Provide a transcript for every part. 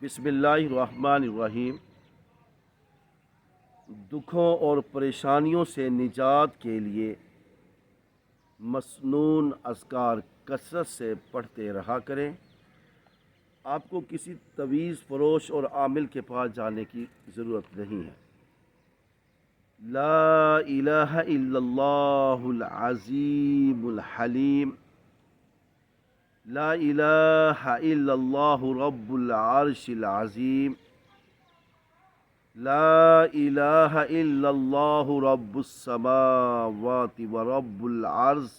بسم اللہ الرحمن الرحیم۔ دکھوں اور پریشانیوں سے نجات کے لیے مسنون اذکار کثرت سے پڑھتے رہا کریں۔ آپ کو کسی تویز فروش اور عامل کے پاس جانے کی ضرورت نہیں ہے۔ لا الہ الا اللہ العظیم الحلیم، لا الہ الا اللہ رب العرش العظیم، لا الہ الا اللہ رب السماوات ورب العرض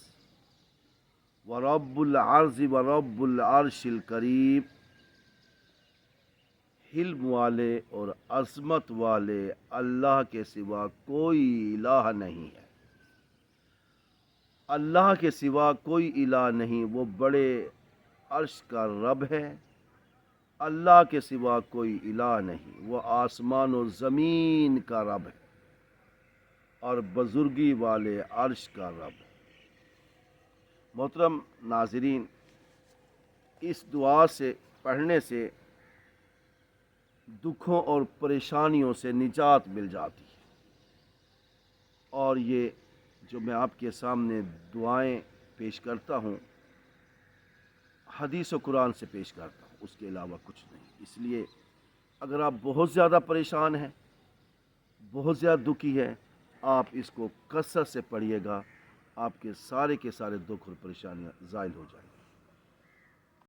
ورب العرض ورب العرش الکریم۔ حلم والے اور عظمت والے اللہ کے سوا کوئی الہ نہیں ہے۔ اللہ کے سوا کوئی الہ نہیں، وہ بڑے عرش کا رب ہے۔ اللہ کے سوا کوئی الہ نہیں، وہ آسمان و زمین کا رب ہے اور بزرگی والے عرش کا رب ہے۔ محترم ناظرین، اس دعا سے پڑھنے سے دکھوں اور پریشانیوں سے نجات مل جاتی ہے، اور یہ جو میں آپ کے سامنے دعائیں پیش کرتا ہوں حدیث و قرآن سے پیش کرتا ہوں، اس کے علاوہ کچھ نہیں۔ اس لیے اگر آپ بہت زیادہ پریشان ہیں، بہت زیادہ دکھی ہیں، آپ اس کو کثرت سے پڑھیے گا، آپ کے سارے دکھ اور پریشانیاں زائل ہو جائیں گے۔